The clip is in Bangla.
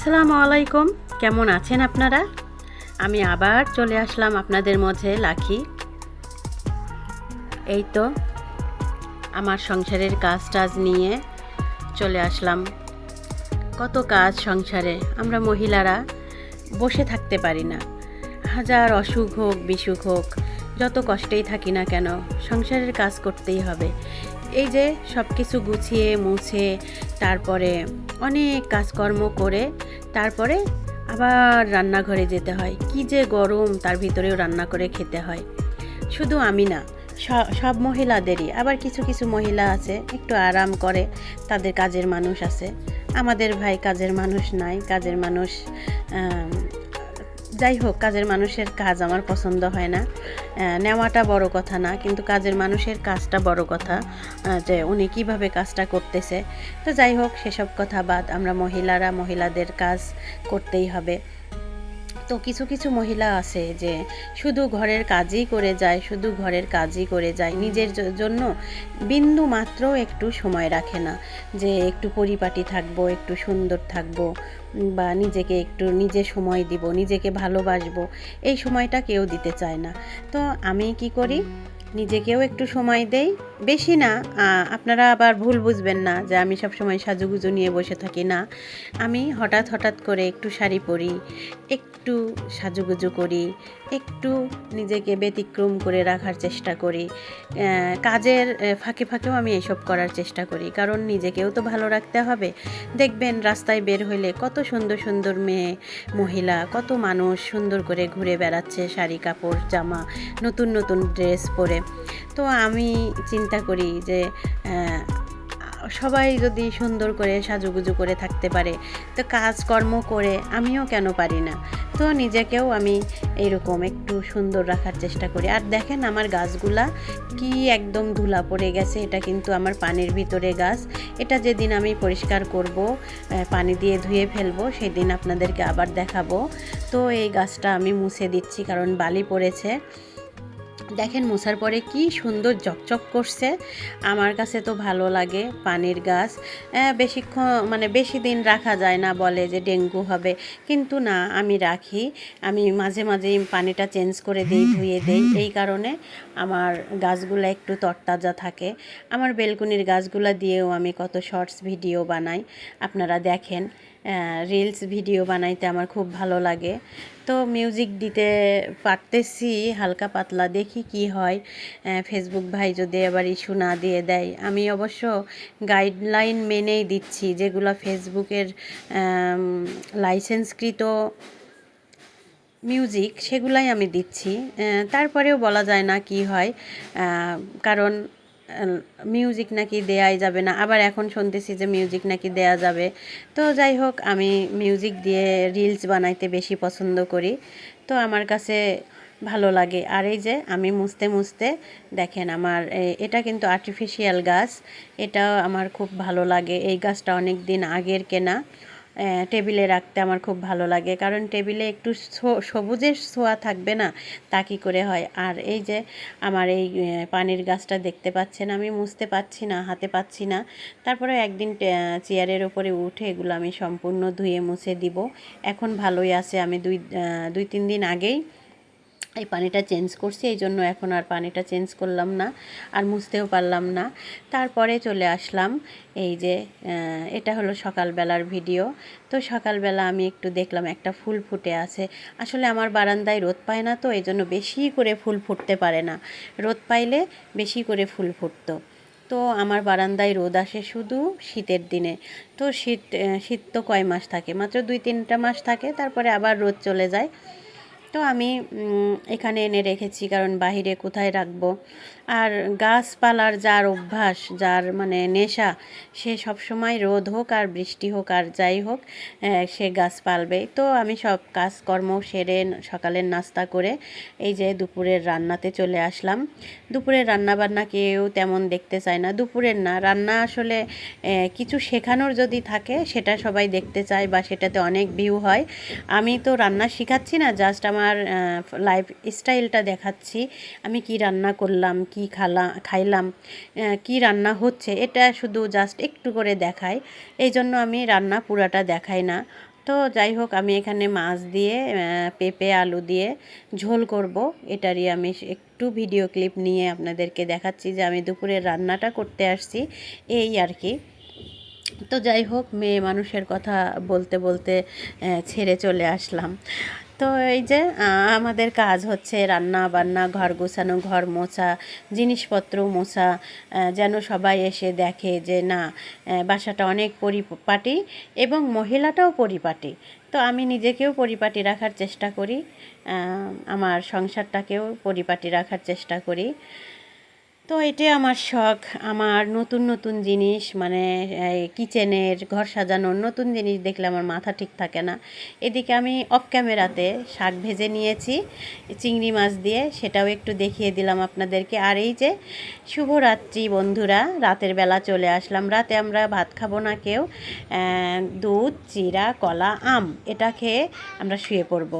আসসালামু আলাইকুম, কেমন আছেন আপনারা? আমি আবার চলে আসলাম আপনাদের মাঝে লাখি। এই তো আমার সংসারের কাজ টাজ নিয়ে চলে আসলাম। কত কাজ সংসারে, আমরা মহিলারা বসে থাকতে পারি না। হাজার অসুখ হোক বিসুখ হোক, যত কষ্টেই থাকি না কেন, সংসারের কাজ করতেই হবে। এই যে সব কিছু গুছিয়ে মুছে তারপরে অনেক কাজকর্ম করে তারপরে আবার রান্নাঘরে যেতে হয়। কি যে গরম, তার ভিতরেও রান্না করে খেতে হয়। শুধু আমি না, সব মহিলাদেরই। আবার কিছু কিছু মহিলা আছে একটু আরাম করে, তাদের কাজের মানুষ আছে। আমাদের ভাই কাজের মানুষ নাই, কাজের মানুষ যাই হোক, কাজের মানুষের কাজ আমার পছন্দ হয় না। নেওয়াটা বড় কথা না, কিন্তু কাজের মানুষের কাজটা বড় কথা, যে উনি কিভাবে কাজটা করতেছে। তো যাই হোক, সেসব কথা বাদ, আমরা মহিলারা মহিলাদের কাজ করতেই হবে। তো কিছু কিছু মহিলা আছে যে শুধু ঘরের কাজই করে যায়, শুধু ঘরের কাজই করে যায়, নিজের জন্য বিন্দু মাত্র একটু সময় রাখে না, যে একটু পরিপাটি থাকবো, একটু সুন্দর থাকবো, বা নিজেকে একটু নিজে সময় দিব, নিজেকে ভালোবাসবো। এই সময়টা কেউ দিতে চায় না। তো আমি কি করি, নিজেকেও একটু সময় দেই, বেশি না। আপনারা আবার ভুল বুঝবেন না যে আমি সব সময় সাজুগুজু নিয়ে বসে থাকি না। আমি হঠাৎ হঠাৎ করে একটু শাড়ি পরি, একটু সাজুগুজু করি, একটু নিজেকে ব্যতিক্রম করে রাখার চেষ্টা করি। কাজের ফাঁকে ফাঁকেও আমি এসব করার চেষ্টা করি, কারণ নিজেকেও তো ভালো রাখতে হবে। দেখবেন রাস্তায় বের হইলে কত সুন্দর সুন্দর মেয়ে মহিলা, কত মানুষ সুন্দর করে ঘুরে বেড়াচ্ছে, শাড়ি কাপড় জামা নতুন নতুন ড্রেস পরে। তো আমি চিন্তা করি যে সবাই যদি সুন্দর করে সাজুগুজু করে থাকতে পারে, তো কাজকর্ম করে আমিও কেন পারি না। তো নিজেকেও আমি এইরকম একটু সুন্দর রাখার চেষ্টা করি। আর দেখেন আমার গাছগুলা কি একদম ধুলা পড়ে গেছে। এটা কিন্তু আমার পানির ভিতরে গাছ। এটা যেদিন আমি পরিষ্কার করব, পানি দিয়ে ধুয়ে ফেলবো, সেদিন আপনাদেরকে আবার দেখাবো। তো এই গাছটা আমি মুছে দিচ্ছি, কারণ বালি পড়েছে। দেখেন মোছার পরে কি সুন্দর চকচক করছে। আমার কাছে তো ভালো লাগে। পানির গাছ বেশিক্ষণ বেশি দিন রাখা যায় না, বলে যে ডেঙ্গু হবে, কিন্তু না, আমি রাখি। আমি মাঝে মাঝেই পানিটা চেঞ্জ করে দিই, ধুয়ে দিই। এই কারণে আমার গাছগুলো একটু তরতাজা থাকে। আমার বেলকুনির গাছগুলো দিয়েও আমি কত শর্টস ভিডিও বানাই, আপনারা দেখেন। রিলস ভিডিও বানাইতে আমার খুব ভালো লাগে। তো মিউজিক দিতে পারতেছি হালকা পাতলা, দেখি কি হয়। ফেসবুক ভাই যদি আবার ইস্যু না দিয়ে দেয়। আমি অবশ্য গাইডলাইন মেনেই দিচ্ছি, যেগুলো ফেসবুকের লাইসেন্সকৃত মিউজিক, সেগুলাই আমি দিচ্ছি। তারপরেও বলা যায় না কি হয়, কারণ মিউজিক নাকি দেয়াই যাবে না। আবার এখন শুনতেছি যে মিউজিক নাকি দেয়া যাবে। তো যাই হোক, আমি মিউজিক দিয়ে রিলস বানাইতে বেশি পছন্দ করি। তো আমার কাছে ভালো লাগে। আর এই যে আমি মুছতে মুছতে দেখেন আমার এটা কিন্তু আর্টিফিশিয়াল গাছ। এটাও আমার খুব ভালো লাগে। এই গাছটা অনেক দিন আগের কেনা। টেবিলে রাখতে আমার খুব ভালো লাগে, কারণ টেবিলে একটু সবুজের ছোঁয়া থাকবে না, তা কী করে হয়। আর এই যে আমার এই পানির গাছটা দেখতে পাচ্ছেন, আমি মুছতে পারছি না, হাতে পাচ্ছি না। তারপরে একদিন চেয়ারের ওপরে উঠে এগুলো আমি সম্পূর্ণ ধুয়ে মুছে দিব। এখন ভালোই আছে। আমি দুই তিন দিন আগেই এই পানিটা চেঞ্জ করছি, এই জন্য এখন আর পানিটা চেঞ্জ করলাম না, আর মুছতেও পারলাম না। তারপরে চলে আসলাম। এই যে এটা হলো সকালবেলার ভিডিও। তো সকালবেলা আমি একটু দেখলাম একটা ফুল ফুটে আছে। আসলে আমার বারান্দায় রোদ পায় না, তো এই জন্য বেশি করে ফুল ফুটতে পারে না। রোদ পাইলে বেশি করে ফুল ফুটতো। তো আমার বারান্দায় রোদ আসে শুধু শীতের দিনে। তো শীত তো কয় মাস থাকে, মাত্র 2-3টা মাস থাকে, তারপরে আবার রোদ চলে যায়। তো আমি এখানে এনে রেখেছি, কারণ বাহিরে কোথায় রাখবো। আর গাছপালার যার অভ্যাস, যার নেশা, সে সব সময় রোদ হোক আর বৃষ্টি হোক আর যাই হোক, সে গাছ পালবেই। তো আমি সব কাজকর্ম সেরে সকালের নাস্তা করে এই যে দুপুরের রান্নাতে চলে আসলাম। দুপুরের রান্নাবান্না কেউ তেমন দেখতে চায় না। দুপুরের না রান্না আসলে কিছু শেখানোর যদি থাকে, সেটা সবাই দেখতে চায় বা সেটাতে অনেক ভিউ হয়। আমি তো রান্না শেখাচ্ছি না, জাস্ট আমার লাইফ স্টাইলটা দেখাচ্ছি। আমি কি রান্না করলাম, কি খাইলাম, কি রান্না হচ্ছে, এটা শুধু জাস্ট একটু করে দেখাই। এই জন্য আমি রান্না পুরাটা দেখাই না। তো যাই হোক, আমি এখানে মাছ দিয়ে পেঁপে আলু দিয়ে ঝোল করব, এটারই আমি একটু ভিডিও ক্লিপ নিয়ে আপনাদেরকে দেখাচ্ছি যে আমি দুপুরের রান্নাটা করতে আসছি, এই আর কি। তো যাই হোক, মেয়ে মানুষের কথা বলতে বলতে ছেড়ে চলে আসলাম। তো এই যে আমাদের কাজ হচ্ছে রান্না বান্না, ঘর গোছানো, ঘর মোছা, জিনিসপত্র মোছা, যেন সবাই এসে দেখে যে না, বাসাটা অনেক পরিপাটি এবং মহিলাটাও পরিপাটি। তো আমি নিজেকেও পরিপাটি রাখার চেষ্টা করি, আমার সংসারটাকেও পরিপাটি রাখার চেষ্টা করি। তো এটাই আমার শখ, আমার নতুন নতুন জিনিস মানে কিচেনের, ঘর সাজানোর নতুন জিনিস দেখলে আমার মাথা ঠিক থাকে না। এদিকে আমি অফ ক্যামেরাতে শাক ভেজে নিয়েছি চিংড়ি মাছ দিয়ে, সেটাও একটু দেখিয়ে দিলাম আপনাদেরকে। আর এই যে শুভরাত্রি বন্ধুরা, রাতের বেলা চলে আসলাম। রাতে আমরা ভাত খাবো না কেউ, দুধ, চিড়া, কলা, আম এটা খেয়ে আমরা শুয়ে পড়বো।